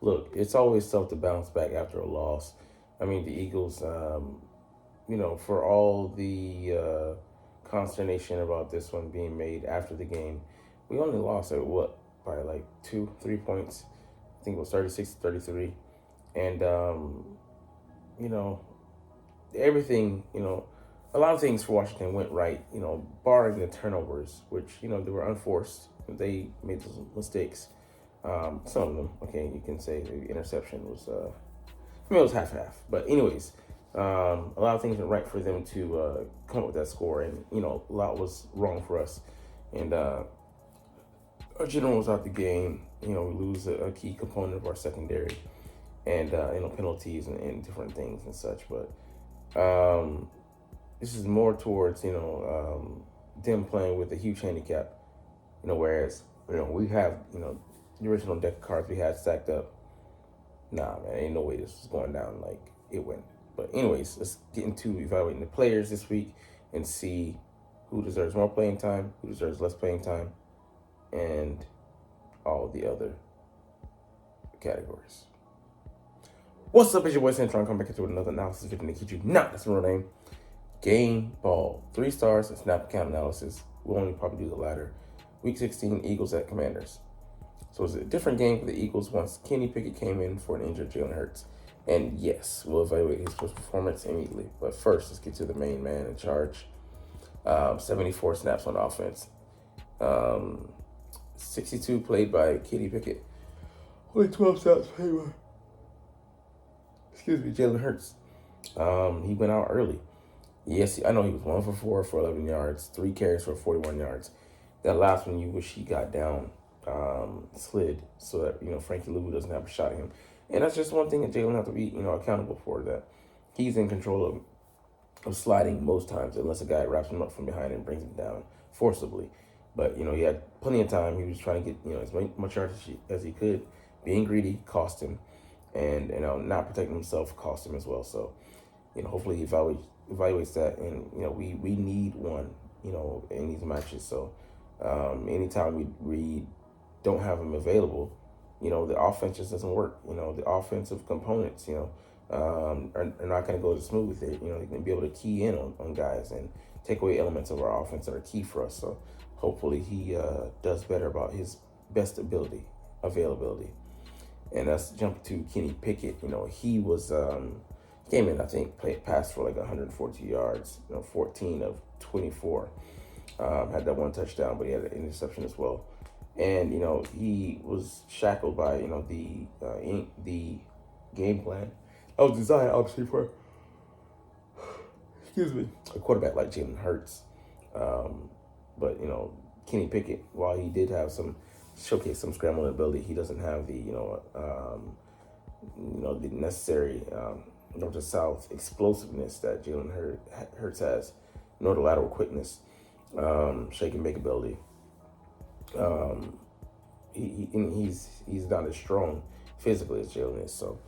look, it's always tough to bounce back after a loss. I mean, the Eagles, for all the consternation about this one being made after the game, we only lost at what, by like 2, 3 points. I think it was 36-33. And, you know, everything, a lot of things for Washington went right, barring the turnovers, which, they were unforced. They made those mistakes. Some of them, okay, you can say the interception was, it was half-half. But anyways, a lot of things went right for them to come up with that score, and, a lot was wrong for us. And our general was out the game. We lose a key component of our secondary, and penalties and different things and such. But this is more towards them playing with a huge handicap. Whereas we have the original deck of cards we had stacked up. Nah, man, ain't no way this was going down like it went. But anyways, let's get into evaluating the players this week and see who deserves more playing time, who deserves less playing time, and all the other categories. What's up, it's your boy Cintron, come back into another analysis video to kid you not, that's my real name. Game ball, 3 stars and snap count analysis. We'll only probably do the latter. Week 16, Eagles at Commanders. So it's a different game for the Eagles once Kenny Pickett came in for an injured Jalen Hurts. And yes, we'll evaluate his performance immediately. But first, let's get to the main man in charge. 74 snaps on offense. 62 played by Kenny Pickett. Only 12 snaps played by Jalen Hurts. He went out early. Yes, I know he was 1 for 4 for 11 yards, 3 carries for 41 yards. That last one, you wish he got down, slid, so that, Frankie Louis doesn't have a shot at him. And that's just one thing that Jalen has to be, accountable for, that he's in control of sliding most times, unless a guy wraps him up from behind and brings him down forcibly. But, he had plenty of time. He was trying to get, as much yards as he could. Being greedy cost him. And, not protecting himself cost him as well. So, hopefully he evaluates that. And, we need one, in these matches. So, anytime we don't have him available, the offense just doesn't work. The offensive components, are not going to go as smooth. They can be able to key in on guys and take away elements of our offense that are key for us. So hopefully he does better about his best availability. And let's jump to Kenny Pickett. He was came in, I think, passed for like 142 yards, 14 of 24. Had that one touchdown, but he had an interception as well. And, he was shackled by, the game plan. I was designed, obviously, for, a quarterback like Jalen Hurts. But, Kenny Pickett, while he did have showcase some scrambling ability, he doesn't have the, the necessary north to south explosiveness that Jalen Hurts has, nor the lateral quickness, shake and make ability. He's not as strong physically as Jalen is. So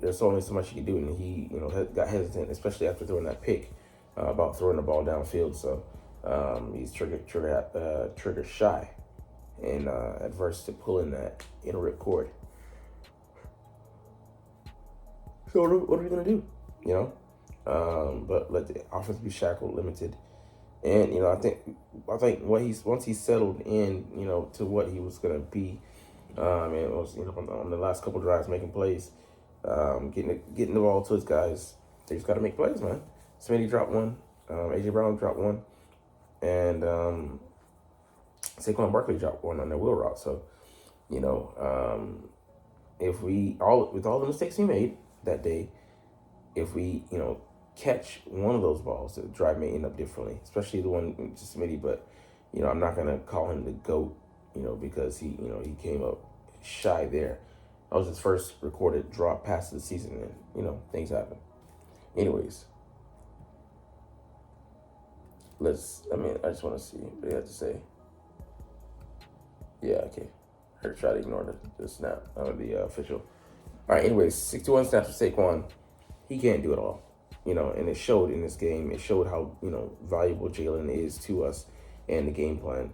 there's only so much he can do, and he got hesitant, especially after throwing that pick about throwing the ball downfield. So he's trigger shy and adverse to pulling that inner cord. So what are we gonna do? But let the offense be shackled, limited. And I think once he's settled in, to what he was gonna be, and it was on the last couple drives making plays, getting the ball to his guys. They just got to make plays, man. Smitty dropped one, AJ Brown dropped one, and Saquon Barkley dropped one on their wheel route. So, if with all the mistakes we made that day, if we catch one of those balls, the drive may end up differently, especially the one to Smitty. But I'm not gonna call him the GOAT, because he came up shy there. That was his first recorded drop pass of the season, and things happen. Anyways, I just want to see what he had to say. Yeah, okay. I try to ignore the snap, the official. All right, anyways, 61 snaps for Saquon. He can't do it all, and it showed in this game. It showed how, valuable Jalen is to us and the game plan.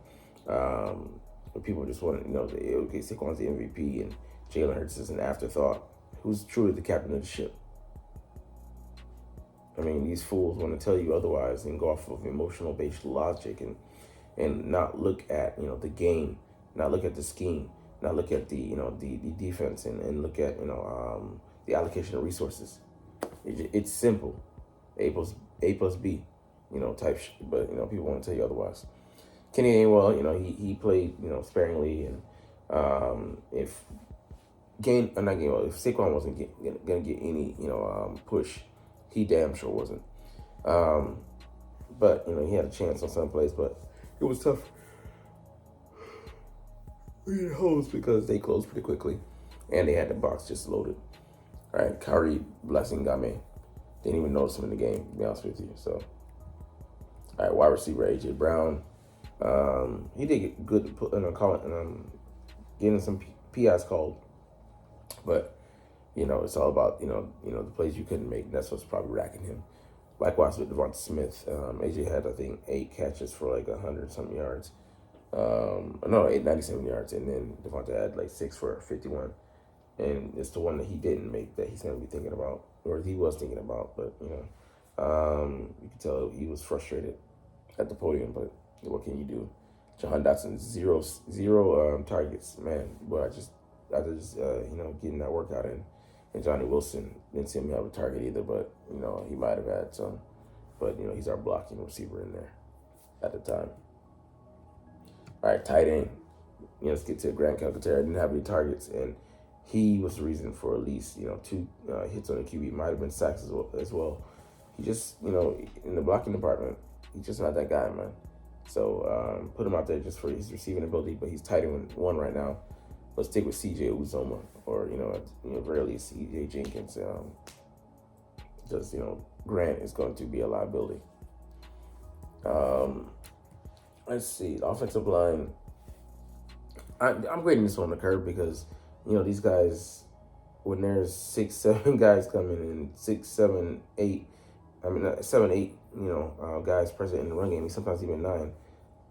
People just want to know that, okay, Saquon's the MVP, and Jalen Hurts is an afterthought. Who's truly the captain of the ship? I mean, these fools want to tell you otherwise and go off of emotional based logic and not look at the game, not look at the scheme, not look at the defense and look at the allocation of resources. It's simple, A plus B, type shit. But people want to tell you otherwise. Kenny Gainwell, he played sparingly, and if not Gainwell, if Saquon wasn't gonna get any push, he damn sure wasn't. But he had a chance on some plays, but it was tough. We had holes because they closed pretty quickly, and they had the box just loaded. All right, Kyrie blessing Game. Didn't even notice him in the game, to be honest with you. So, all right, wide receiver AJ Brown. He did get good getting some PIs called, but it's all about the plays you couldn't make. That's what's probably racking him. Likewise with Devonta Smith, AJ had I think 8 catches for like 100-something yards. No, 97 yards, and then Devonta had like 6 for 51. And it's the one that he didn't make that he's going to be thinking about, or he was thinking about. But, you can tell he was frustrated at the podium, but what can you do? Jahan Dotson, zero targets. Man, but I just getting that workout in. And Johnny Wilson didn't see him have a target either, but, he might have had some. But, he's our blocking receiver in there at the time. All right, tight end. Let's get to Grant Calcaterra. Didn't have any targets, and he was the reason for at least 2 hits on the QB. Might have been sacks as well. He just in the blocking department, he's just not that guy, man. So put him out there just for his receiving ability, but he's tight end 1 right now. Let's stick with CJ Uzoma or very least CJ Jenkins. Just Grant is going to be a liability. Let's see, offensive line. I'm grading this one on the curve because these guys, when there's 6, 7 guys coming in, 6, 7, 8, 7, 8, guys present in the run game, sometimes even 9.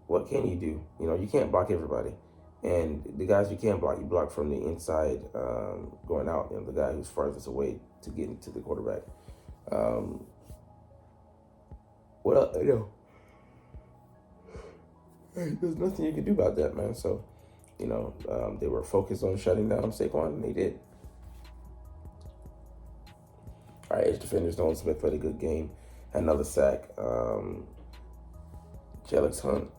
What can you do? You can't block everybody. And the guys you can block, you block from the inside going out, the guy who's farthest away to get into the quarterback. What else? There's nothing you can do about that, man. So, they were focused on shutting down Saquon, and they did. All right, edge defenders, Nolan Smith played a good game. Had another sack. Jelix Hunt,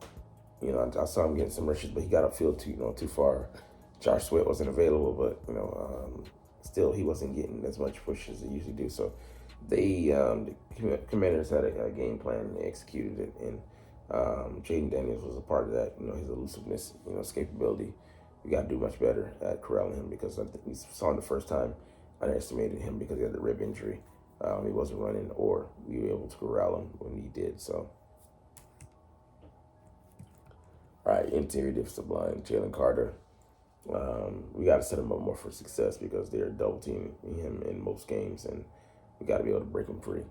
I saw him getting some rushes, but he got upfield too far. Josh Sweat wasn't available, but, still he wasn't getting as much push as they usually do. So the Commanders had a game plan, and they executed it, and Jaden Daniels was a part of that. His elusiveness, escapability. We got to do much better at corralling him because I think we saw him the first time. I underestimated him because he had the rib injury. He wasn't running, or we were able to corral him when he did. So, all right, interior defensive line, Jalen Carter. We got to set him up more for success because they're double teaming him in most games, and we got to be able to break him free.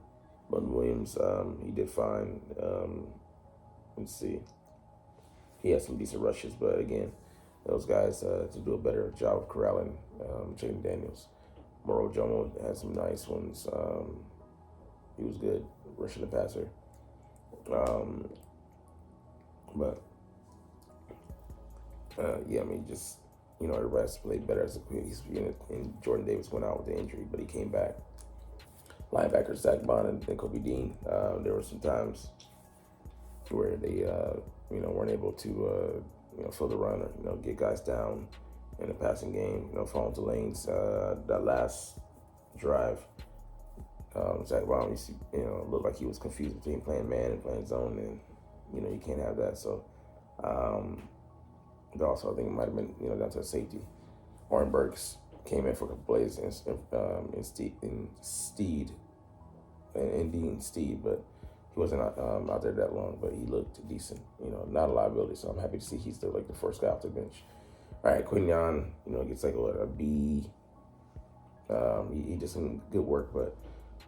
But Williams, he did fine. Let's see. He had some decent rushes, but again, those guys to do a better job of corralling Jaden Daniels. Moro Jomo had some nice ones. He was good rushing the passer. Just everybody has to play better as a unit. And Jordan Davis went out with the injury, but he came back. Linebackers Zach Bond and Kobe Dean. There were some times where they weren't able to fill the run or get guys down in the passing game, fall into lanes. That last drive, Zach Bond looked like he was confused between playing man and playing zone, and you can't have that. So but also I think it might have been down to a safety. Warren Burks came in for a couple plays in Dean Steed, but he wasn't out there that long, but he looked decent. Not a liability, so I'm happy to see he's still like the first guy off the bench. All right, Quinyon, gets like a B. He did some good work, but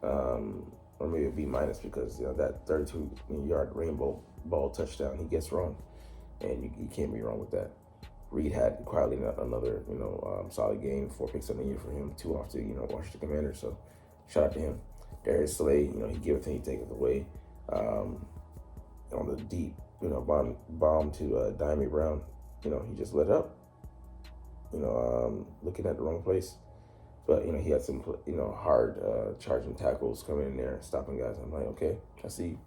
or maybe a B minus because that 32-yard rainbow ball touchdown he gets wrong, and you can't be wrong with that. Reed had quietly another, solid game, 4 picks on the year for him, 2 off to, Washington Commanders. So shout out to him. Darius Slay, he giveth and he taketh away. On the deep, bomb to Diamond Brown, he just let up. Looking at the wrong place. But, he had some, hard charging tackles coming in there, stopping guys. I'm like, okay, I see.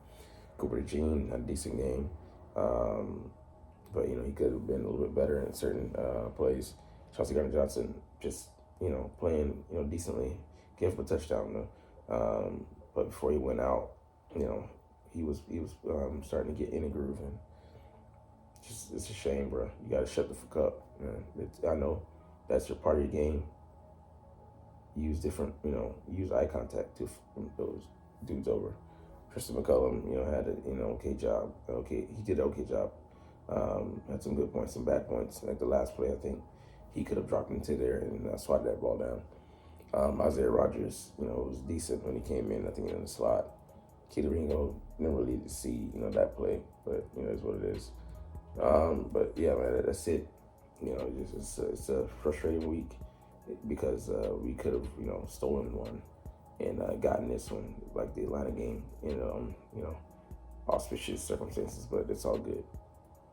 Cooper DeJean had a decent game. But, he could have been a little bit better in certain plays. Chauncey Gardner-Johnson just, playing, decently. Gave him a touchdown, though. But before he went out, he was starting to get in a groove. And it's a shame, bro. You got to shut the fuck up, man. I know that's your part of your game. Use different, use eye contact to those dudes over. Tristan McCullum, had an okay job. He did an okay job. Had some good points, some bad points. Like the last play, I think he could have dropped into there and swatted that ball down. Isaiah Rodgers, was decent when he came in. I think in the slot. Keita Ringo never really to see, that play, but it's what it is. But yeah, man, that's it. It's a frustrating week because we could have, stolen one and gotten this one, like the Atlanta game, in auspicious circumstances. But it's all good.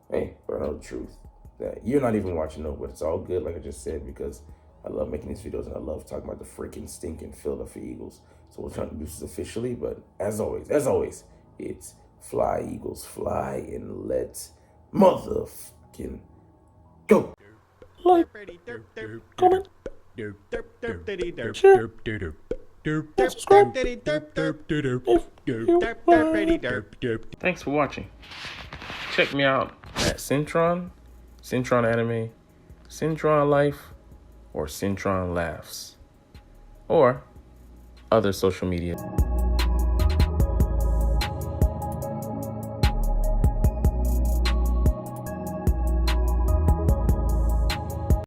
Hey, but I know the truth that you're not even watching, but it's all good, like I just said, because I love making these videos and I love talking about the freaking stinking Philadelphia Eagles. So we're trying to do this officially, but as always, it's fly, Eagles, fly, and let's motherfucking go. Like, comment, share, and subscribe Thanks for watching. Check me out at Cintron Anime, Cintron Life, or Cintron Laughs, or other social media.